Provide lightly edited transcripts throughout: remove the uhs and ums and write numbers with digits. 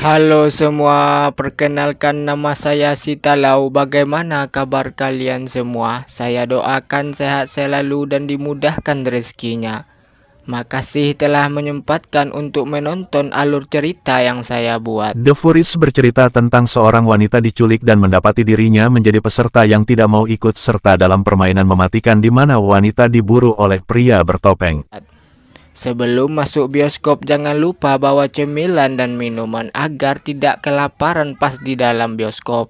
Halo semua, perkenalkan nama saya Sitalau. Bagaimana kabar kalian semua? Saya doakan sehat selalu dan dimudahkan rezekinya. Makasih telah menyempatkan untuk menonton alur cerita yang saya buat. The Furies bercerita tentang seorang wanita diculik dan mendapati dirinya menjadi peserta yang tidak mau ikut serta dalam permainan mematikan di mana wanita diburu oleh pria bertopeng. Sebelum masuk bioskop, jangan lupa bawa cemilan dan minuman agar tidak kelaparan pas di dalam bioskop.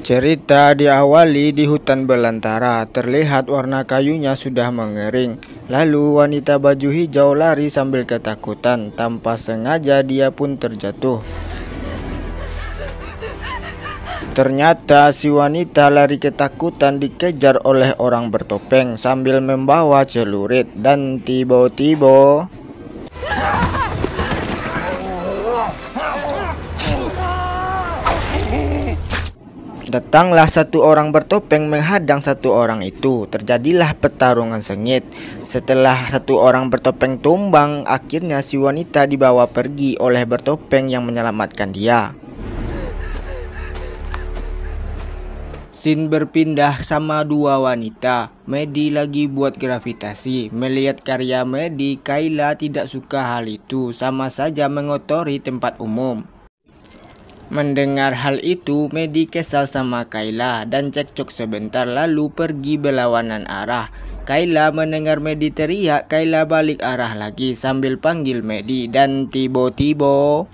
Cerita diawali di hutan belantara. Terlihat warna kayunya sudah mengering. Lalu wanita baju hijau lari sambil ketakutan. Tanpa sengaja dia pun terjatuh. Ternyata si wanita lari ketakutan dikejar oleh orang bertopeng sambil membawa celurit. Dan tiba-tiba datanglah satu orang bertopeng menghadang satu orang itu. Terjadilah pertarungan sengit. Setelah satu orang bertopeng tumbang, akhirnya si wanita dibawa pergi oleh bertopeng yang menyelamatkan dia. Scene berpindah sama dua wanita. Medi lagi buat gravitasi. Melihat karya Medi, Kayla tidak suka hal itu, sama saja mengotori tempat umum. Mendengar hal itu, Medi kesal sama Kayla dan cekcok sebentar lalu pergi berlawanan arah. Kayla mendengar Medi teriak, Kayla balik arah lagi sambil panggil Medi dan tiba-tiba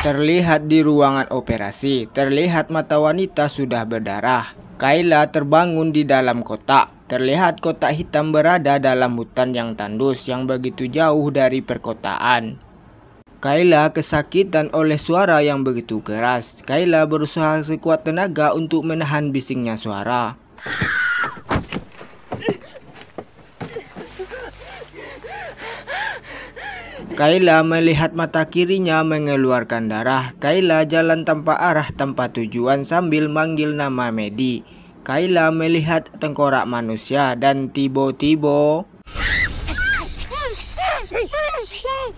terlihat di ruangan operasi. Terlihat mata wanita sudah berdarah. Kayla terbangun di dalam kotak. Terlihat kotak hitam berada dalam hutan yang tandus yang begitu jauh dari perkotaan. Kayla kesakitan oleh suara yang begitu keras. Kayla berusaha sekuat tenaga untuk menahan bisingnya suara. Kayla melihat mata kirinya mengeluarkan darah. Kayla jalan tanpa arah tanpa tujuan sambil manggil nama Medi. Kayla melihat tengkorak manusia dan tiba-tiba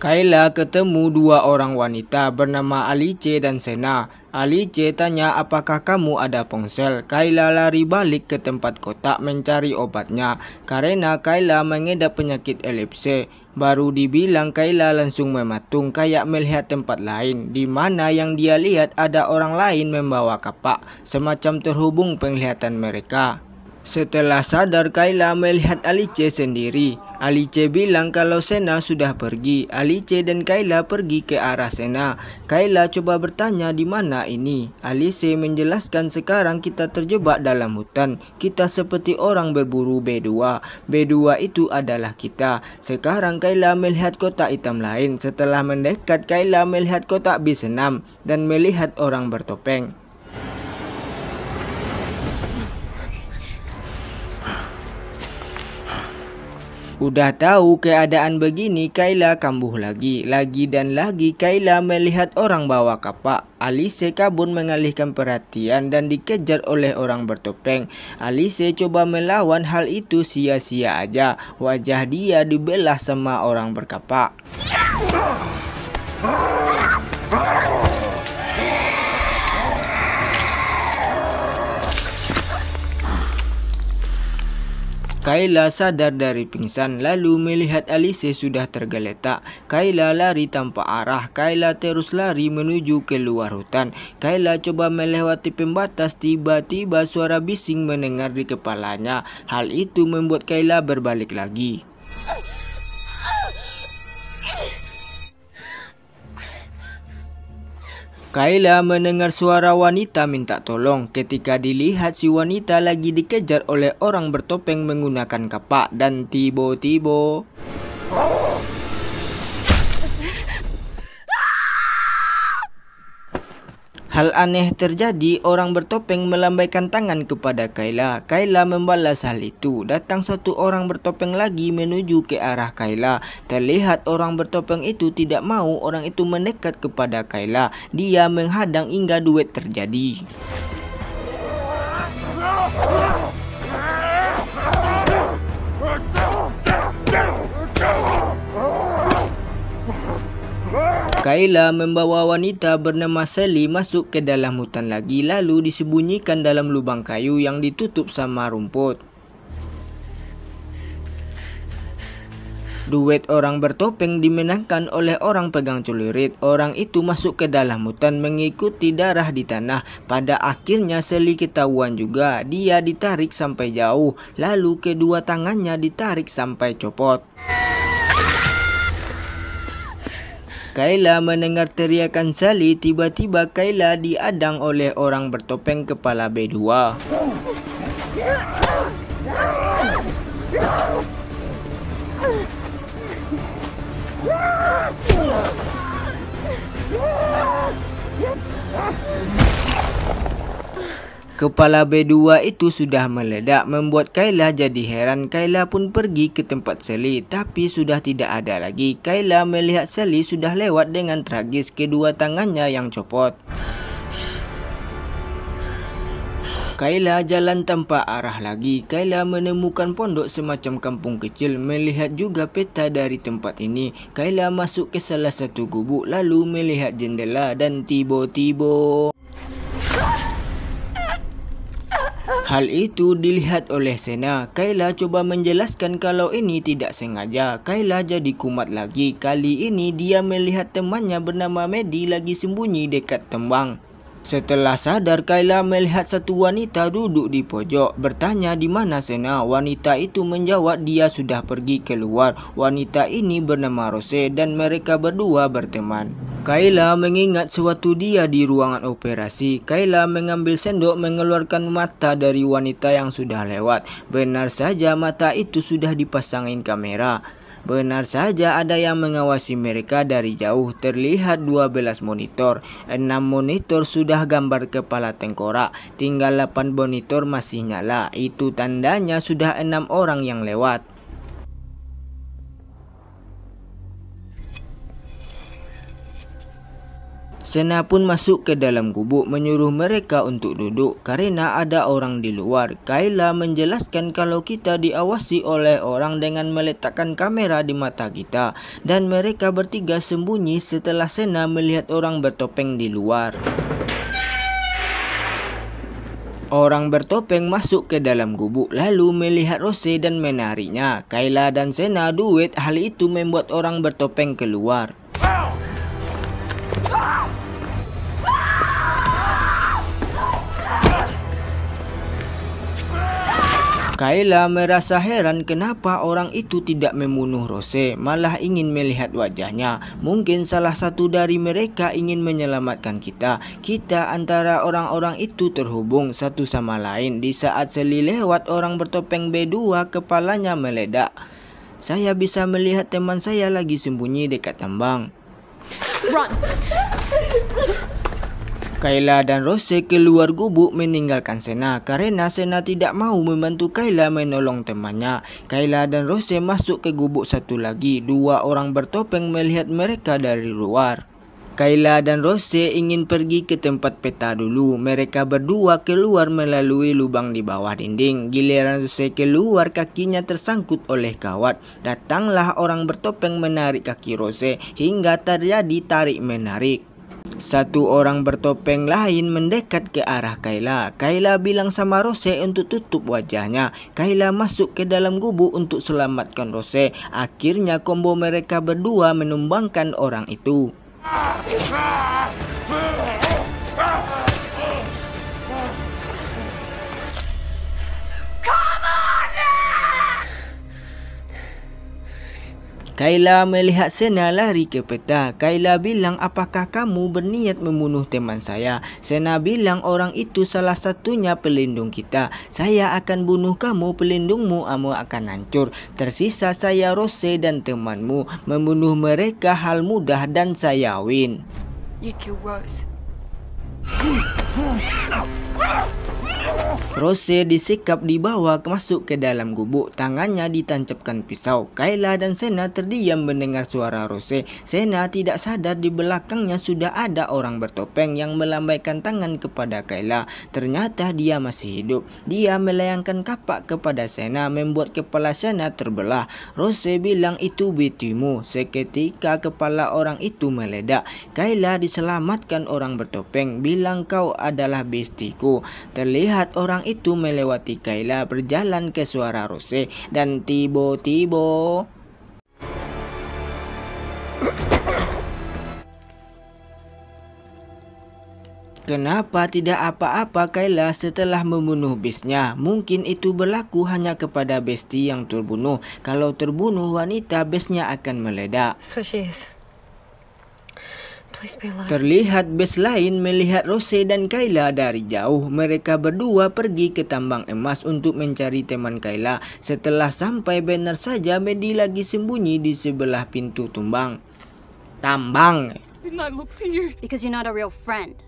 Kayla ketemu dua orang wanita bernama Alice dan Sena. Alice tanya apakah kamu ada ponsel. Kayla lari balik ke tempat kotak mencari obatnya karena Kayla mengidap penyakit epilepsi. Baru dibilang Kayla langsung mematung kayak melihat tempat lain, di mana yang dia lihat ada orang lain membawa kapak, semacam terhubung penglihatan mereka. Setelah sadar, Kayla melihat Alice sendiri. Alice bilang kalau Sena sudah pergi. Alice dan Kayla pergi ke arah Sena. Kayla coba bertanya di mana ini. Alice menjelaskan sekarang kita terjebak dalam hutan. Kita seperti orang berburu B2. B2 itu adalah kita. Sekarang Kayla melihat kotak hitam lain. Setelah mendekat, Kayla melihat kotak B6 dan melihat orang bertopeng. Udah tahu keadaan begini, Kayla kambuh lagi dan lagi. Kayla melihat orang bawa kapak. Alice kabur mengalihkan perhatian dan dikejar oleh orang bertopeng. Alice coba melawan, hal itu sia-sia aja. Wajah dia dibelah sama orang berkapak. Kayla sadar dari pingsan lalu melihat Alice sudah tergeletak. Kayla lari tanpa arah. Kayla terus lari menuju keluar hutan. Kayla coba melewati pembatas. Tiba-tiba suara bising mendengar di kepalanya. Hal itu membuat Kayla berbalik lagi. Kayla mendengar suara wanita minta tolong. Ketika dilihat si wanita lagi dikejar oleh orang bertopeng menggunakan kapak dan tiba-tiba Hal aneh terjadi, orang bertopeng melambaikan tangan kepada Kayla. Kayla membalas hal itu. Datang satu orang bertopeng lagi menuju ke arah Kayla. Terlihat orang bertopeng itu tidak mau orang itu mendekat kepada Kayla. Dia menghadang hingga duet terjadi. Kayla membawa wanita bernama Sally masuk ke dalam hutan lagi, lalu disembunyikan dalam lubang kayu yang ditutup sama rumput. Duet orang bertopeng dimenangkan oleh orang pegang celurit. Orang itu masuk ke dalam hutan mengikuti darah di tanah. Pada akhirnya Sally ketahuan juga. Dia ditarik sampai jauh, lalu kedua tangannya ditarik sampai copot. Kayla mendengar teriakan Sally. Tiba-tiba Kayla diadang oleh orang bertopeng kepala B2. Kepala B2 itu sudah meledak, membuat Kayla jadi heran. Kayla pun pergi ke tempat Sally, tapi sudah tidak ada lagi. Kayla melihat Sally sudah lewat dengan tragis, kedua tangannya yang copot. Kayla jalan tanpa arah lagi. Kayla menemukan pondok semacam kampung kecil. Melihat juga peta dari tempat ini. Kayla masuk ke salah satu gubuk, lalu melihat jendela dan tiba-tiba hal itu dilihat oleh Sena. Kayla coba menjelaskan kalau ini tidak sengaja. Kayla jadi kumat lagi. Kali ini dia melihat temannya bernama Maddie lagi sembunyi dekat tembang. Setelah sadar, Kayla melihat satu wanita duduk di pojok. Bertanya di mana Sena. Wanita itu menjawab dia sudah pergi keluar. Wanita ini bernama Rose dan mereka berdua berteman. Kayla mengingat sewaktu dia di ruangan operasi. Kayla mengambil sendok mengeluarkan mata dari wanita yang sudah lewat. Benar saja mata itu sudah dipasangin kamera. Benar saja ada yang mengawasi mereka dari jauh. Terlihat 12 monitor. 6 monitor sudah gambar kepala tengkorak. Tinggal 8 monitor masih nyala. Itu tandanya sudah 6 orang yang lewat. Sena pun masuk ke dalam gubuk menyuruh mereka untuk duduk karena ada orang di luar. Kayla menjelaskan kalau kita diawasi oleh orang dengan meletakkan kamera di mata kita dan mereka bertiga sembunyi setelah Sena melihat orang bertopeng di luar. Orang bertopeng masuk ke dalam gubuk lalu melihat Rose dan menariknya. Kayla dan Sena duet, hal itu membuat orang bertopeng keluar. Kayla merasa heran kenapa orang itu tidak membunuh Rose, malah ingin melihat wajahnya. Mungkin salah satu dari mereka ingin menyelamatkan kita. Kita antara orang-orang itu terhubung satu sama lain. Di saat Sally lewat, orang bertopeng B2 kepalanya meledak. Saya bisa melihat teman saya lagi sembunyi dekat tambang. Run. Kayla dan Rose keluar gubuk meninggalkan Sena karena Sena tidak mau membantu Kayla menolong temannya. Kayla dan Rose masuk ke gubuk satu lagi. 2 orang bertopeng melihat mereka dari luar. Kayla dan Rose ingin pergi ke tempat peta dulu. Mereka berdua keluar melalui lubang di bawah dinding. Giliran Rose keluar, kakinya tersangkut oleh kawat. Datanglah orang bertopeng menarik kaki Rose hingga terjadi tarik-menarik. Satu orang bertopeng lain mendekat ke arah Kayla. Kayla bilang sama Rose untuk tutup wajahnya. Kayla masuk ke dalam gubuk untuk selamatkan Rose. Akhirnya combo mereka berdua menumbangkan orang itu. Kayla melihat Sena lari ke peta. Kayla bilang, apakah kamu berniat membunuh teman saya? Sena bilang, orang itu salah satunya pelindung kita. Saya akan bunuh kamu, pelindungmu akan hancur. Tersisa saya, Rose dan temanmu. Membunuh mereka hal mudah dan saya win. You kill Rose. Rose disikap dibawa masuk ke dalam gubuk, tangannya ditancapkan pisau. Kayla dan Sena terdiam mendengar suara Rose. Sena tidak sadar di belakangnya sudah ada orang bertopeng yang melambaikan tangan kepada Kayla. Ternyata dia masih hidup. Dia melayangkan kapak kepada Sena, membuat kepala Sena terbelah. Rose bilang itu betimu. Seketika kepala orang itu meledak. Kayla diselamatkan orang bertopeng, bilang kau adalah bestiku. Terlihat orang itu melewati Kayla berjalan ke suara Rose dan tiba-tiba kenapa tidak apa-apa Kayla setelah membunuh besnya? Mungkin itu berlaku hanya kepada besti yang terbunuh. Kalau terbunuh wanita, besnya akan meledak. Terlihat bes lain melihat Rose dan Kayla dari jauh. Mereka berdua pergi ke tambang emas untuk mencari teman Kayla. Setelah sampai benar saja Maddie lagi sembunyi di sebelah pintu tambang. Because you're not a real friend.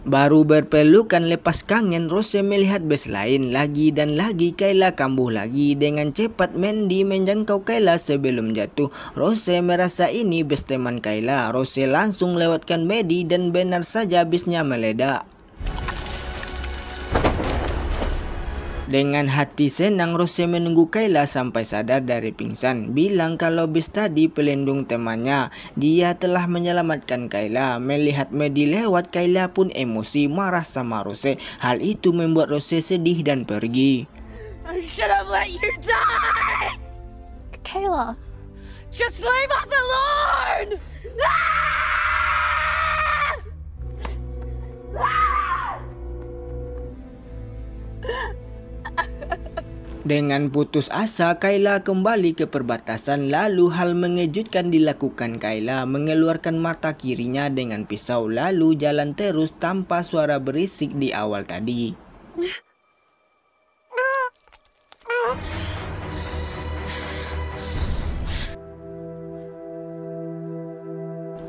Baru berpelukan lepas kangen, Rose melihat bes lain lagi dan lagi. Kayla kambuh lagi. Dengan cepat Mandy menjangkau Kayla sebelum jatuh. Rose merasa ini bes teman Kayla. Rose langsung lewatkan Mandy dan benar saja besnya meledak. Dengan hati senang, Rose menunggu Kayla sampai sadar dari pingsan. Bilang kalau bes tadi pelindung temannya. Dia telah menyelamatkan Kayla. Melihat Maddie lewat, Kayla pun emosi marah sama Rose. Hal itu membuat Rose sedih dan pergi. I should have let you die! Kayla, just leave us alone! Dengan putus asa, Kayla kembali ke perbatasan. Lalu hal mengejutkan dilakukan. Kayla mengeluarkan mata kirinya dengan pisau, lalu jalan terus tanpa suara berisik di awal tadi.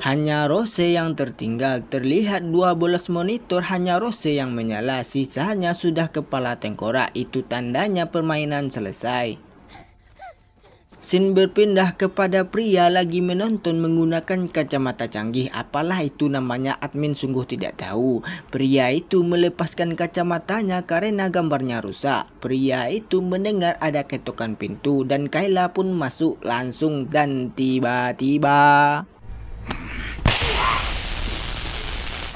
Hanya Rose yang tertinggal. Terlihat 12 monitor, hanya Rose yang menyala. Sisanya sudah kepala tengkorak. Itu tandanya permainan selesai. Scene berpindah kepada pria lagi menonton menggunakan kacamata canggih. Apalah itu namanya, admin sungguh tidak tahu. Pria itu melepaskan kacamatanya karena gambarnya rusak. Pria itu mendengar ada ketokan pintu dan Kayla pun masuk langsung dan tiba-tiba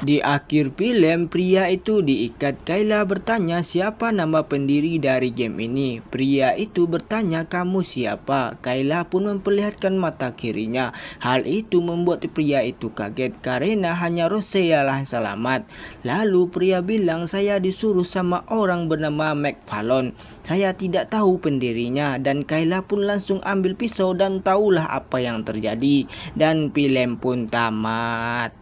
di akhir film, pria itu diikat. Kayla bertanya siapa nama pendiri dari game ini. Pria itu bertanya kamu siapa. Kayla pun memperlihatkan mata kirinya. Hal itu membuat pria itu kaget karena hanya Rose yang selamat. Lalu pria bilang saya disuruh sama orang bernama McFarlane. Saya tidak tahu pendirinya. Dan Kayla pun langsung ambil pisau dan tahulah apa yang terjadi. Dan film pun tamat.